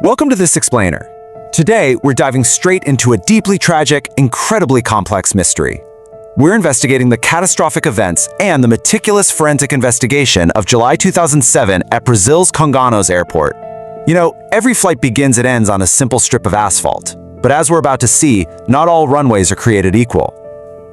Welcome to This Explainer. Today, we're diving straight into a deeply tragic, incredibly complex mystery. We're investigating the catastrophic events and the meticulous forensic investigation of July 2007 at Brazil's Congonhas airport. You know, every flight begins and ends on a simple strip of asphalt. But as we're about to see, not all runways are created equal.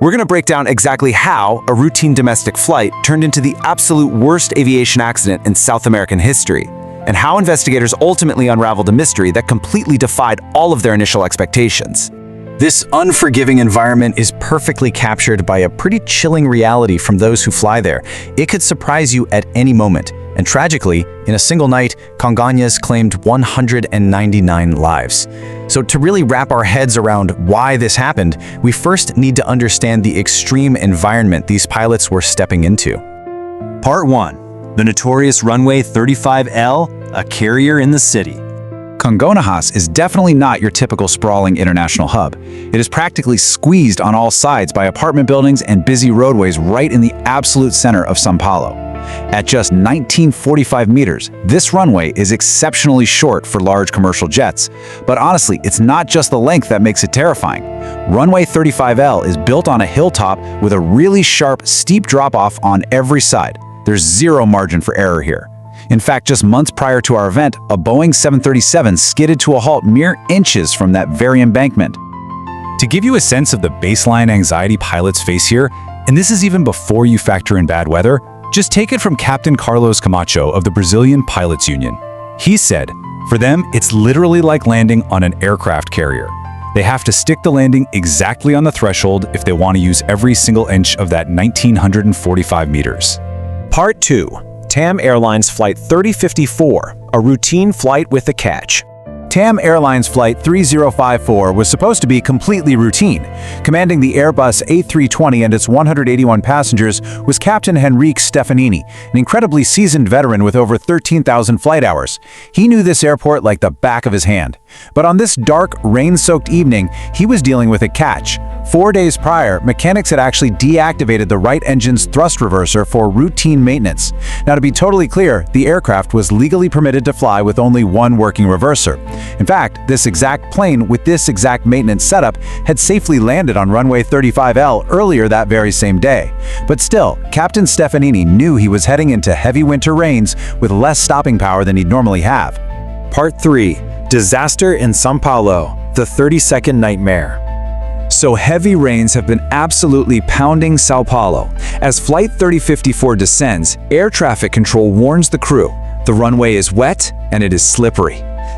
We're going to break down exactly how a routine domestic flight turned into the absolute worst aviation accident in South American history, and how investigators ultimately unraveled a mystery that completely defied all of their initial expectations. This unforgiving environment is perfectly captured by a pretty chilling reality from those who fly there. It could surprise you at any moment. And tragically, in a single night, Congonhas claimed 199 lives. So to really wrap our heads around why this happened, we first need to understand the extreme environment these pilots were stepping into. Part 1. The notorious runway 35L, a carrier in the city. Congonhas is definitely not your typical sprawling international hub. It is practically squeezed on all sides by apartment buildings and busy roadways right in the absolute center of São Paulo. At just 1945 meters, this runway is exceptionally short for large commercial jets. But honestly, it's not just the length that makes it terrifying. Runway 35L is built on a hilltop with a really sharp, steep drop-off on every side. There's zero margin for error here. In fact, just months prior to our event, a Boeing 737 skidded to a halt mere inches from that very embankment. To give you a sense of the baseline anxiety pilots face here, and this is even before you factor in bad weather, just take it from Captain Carlos Camacho of the Brazilian Pilots Union. He said, for them, it's literally like landing on an aircraft carrier. They have to stick the landing exactly on the threshold if they want to use every single inch of that 1,945 meters. Part 2. TAM Airlines Flight 3054, a routine flight with a catch. TAM Airlines Flight 3054 was supposed to be completely routine. Commanding the Airbus A320 and its 181 passengers was Captain Henrique Stefanini, an incredibly seasoned veteran with over 13,000 flight hours. He knew this airport like the back of his hand. But on this dark, rain-soaked evening, he was dealing with a catch. 4 days prior, mechanics had actually deactivated the right engine's thrust reverser for routine maintenance. Now, to be totally clear, the aircraft was legally permitted to fly with only one working reverser. In fact, this exact plane with this exact maintenance setup had safely landed on runway 35L earlier that very same day. But still, Captain Stefanini knew he was heading into heavy winter rains with less stopping power than he'd normally have. Part 3. Disaster in São Paulo, the 30-second nightmare. So heavy rains have been absolutely pounding São Paulo. As Flight 3054 descends, air traffic control warns the crew. The runway is wet and it is slippery.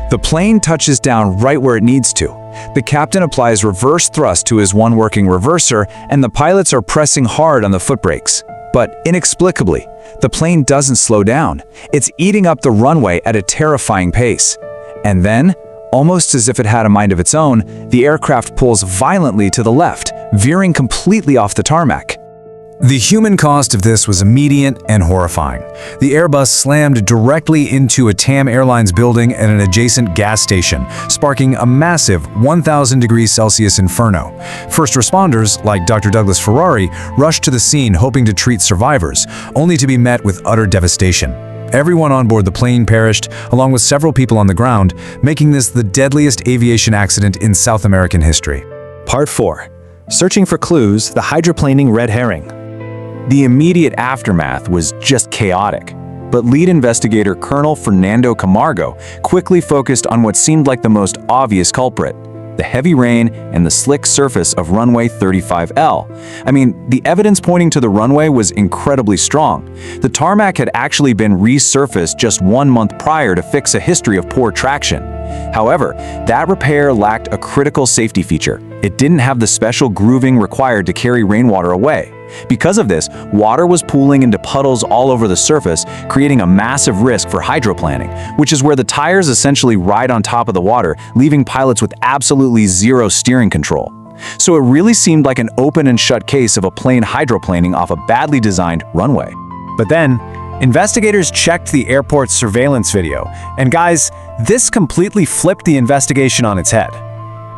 The plane touches down right where it needs to. The captain applies reverse thrust to his one working reverser, and the pilots are pressing hard on the foot brakes. But inexplicably, the plane doesn't slow down. It's eating up the runway at a terrifying pace. And then, almost as if it had a mind of its own, the aircraft pulls violently to the left, veering completely off the tarmac. The human cost of this was immediate and horrifying. The Airbus slammed directly into a TAM Airlines building at an adjacent gas station, sparking a massive 1,000 degrees Celsius inferno. First responders, like Dr. Douglas Ferrari, rushed to the scene hoping to treat survivors, only to be met with utter devastation. Everyone on board the plane perished, along with several people on the ground, making this the deadliest aviation accident in South American history. Part 4. Searching for clues, the hydroplaning red herring. The immediate aftermath was just chaotic, but lead investigator Colonel Fernando Camargo quickly focused on what seemed like the most obvious culprit: the heavy rain and the slick surface of runway 35L. I mean, the evidence pointing to the runway was incredibly strong. The tarmac had actually been resurfaced just 1 month prior to fix a history of poor traction. However, that repair lacked a critical safety feature. It didn't have the special grooving required to carry rainwater away. Because of this, water was pooling into puddles all over the surface, creating a massive risk for hydroplaning, which is where the tires essentially ride on top of the water, leaving pilots with absolutely zero steering control. So it really seemed like an open and shut case of a plane hydroplaning off a badly designed runway. But then, investigators checked the airport's surveillance video, and guys, this completely flipped the investigation on its head.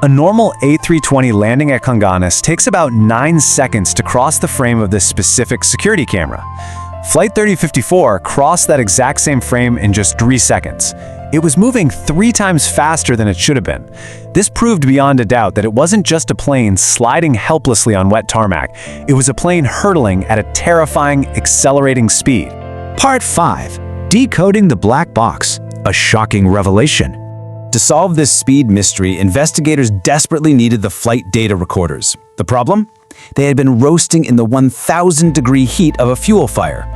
A normal A320 landing at Congonhas takes about 9 seconds to cross the frame of this specific security camera. Flight 3054 crossed that exact same frame in just 3 seconds. It was moving 3 times faster than it should have been. This proved beyond a doubt that it wasn't just a plane sliding helplessly on wet tarmac. It was a plane hurtling at a terrifying, accelerating speed. Part 5. Decoding the black box. A shocking revelation. To solve this speed mystery, investigators desperately needed the flight data recorders. The problem? They had been roasting in the 1,000-degree heat of a fuel fire.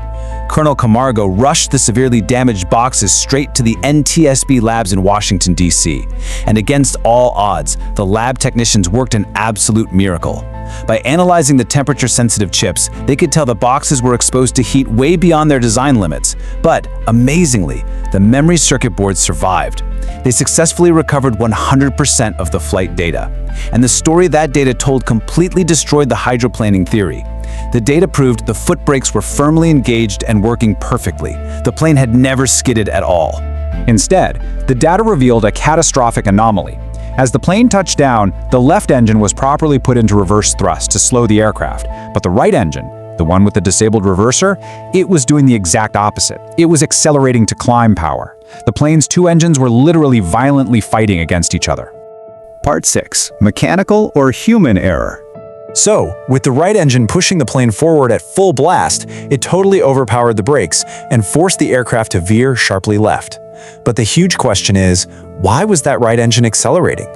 Colonel Camargo rushed the severely damaged boxes straight to the NTSB labs in Washington, D.C. And against all odds, the lab technicians worked an absolute miracle. By analyzing the temperature-sensitive chips, they could tell the boxes were exposed to heat way beyond their design limits. But, amazingly, the memory circuit boards survived. They successfully recovered 100% of the flight data. And the story that data told completely destroyed the hydroplaning theory. The data proved the foot brakes were firmly engaged and working perfectly. The plane had never skidded at all. Instead, the data revealed a catastrophic anomaly. As the plane touched down, the left engine was properly put into reverse thrust to slow the aircraft, but the right engine, the one with the disabled reverser, it was doing the exact opposite. It was accelerating to climb power. The plane's 2 engines were literally violently fighting against each other. Part 6. Mechanical or human error? So, with the right engine pushing the plane forward at full blast, it totally overpowered the brakes and forced the aircraft to veer sharply left. But the huge question is, why was that right engine accelerating?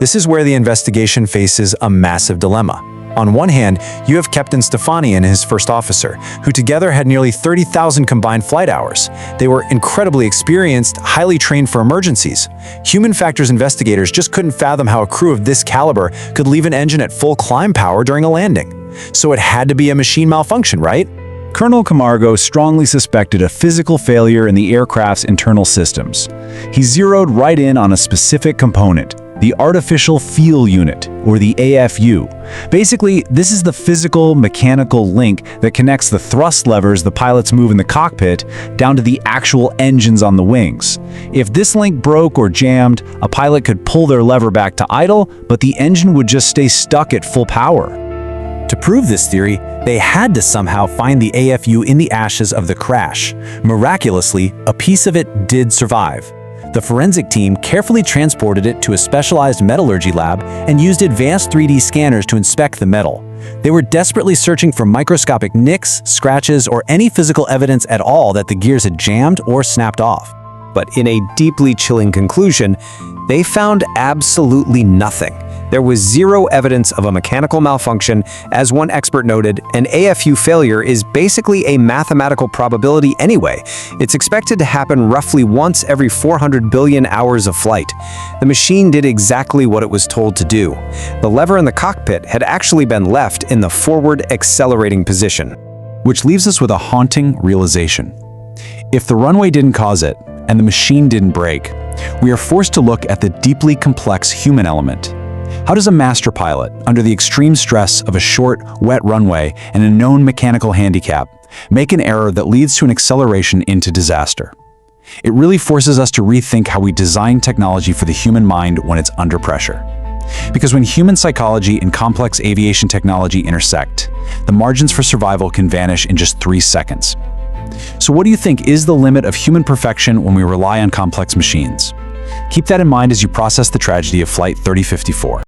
This is where the investigation faces a massive dilemma. On one hand, you have Captain Stefani and his first officer, who together had nearly 30,000 combined flight hours. They were incredibly experienced, highly trained for emergencies. Human factors investigators just couldn't fathom how a crew of this caliber could leave an engine at full climb power during a landing. So it had to be a machine malfunction, right? Colonel Camargo strongly suspected a physical failure in the aircraft's internal systems. He zeroed right in on a specific component, the Artificial Feel Unit, or the AFU. Basically, this is the physical, mechanical link that connects the thrust levers the pilots move in the cockpit down to the actual engines on the wings. If this link broke or jammed, a pilot could pull their lever back to idle, but the engine would just stay stuck at full power. To prove this theory, they had to somehow find the AFU in the ashes of the crash. Miraculously, a piece of it did survive. The forensic team carefully transported it to a specialized metallurgy lab and used advanced 3D scanners to inspect the metal. They were desperately searching for microscopic nicks, scratches, or any physical evidence at all that the gears had jammed or snapped off. But in a deeply chilling conclusion, they found absolutely nothing. There was zero evidence of a mechanical malfunction. As one expert noted, an AFU failure is basically a mathematical probability anyway. It's expected to happen roughly once every 400 billion hours of flight. The machine did exactly what it was told to do. The lever in the cockpit had actually been left in the forward accelerating position. Which leaves us with a haunting realization. If the runway didn't cause it, and the machine didn't break, we are forced to look at the deeply complex human element. How does a master pilot, under the extreme stress of a short, wet runway and a known mechanical handicap, make an error that leads to an acceleration into disaster? It really forces us to rethink how we design technology for the human mind when it's under pressure. Because when human psychology and complex aviation technology intersect, the margins for survival can vanish in just 3 seconds. So what do you think is the limit of human perfection when we rely on complex machines? Keep that in mind as you process the tragedy of Flight 3054.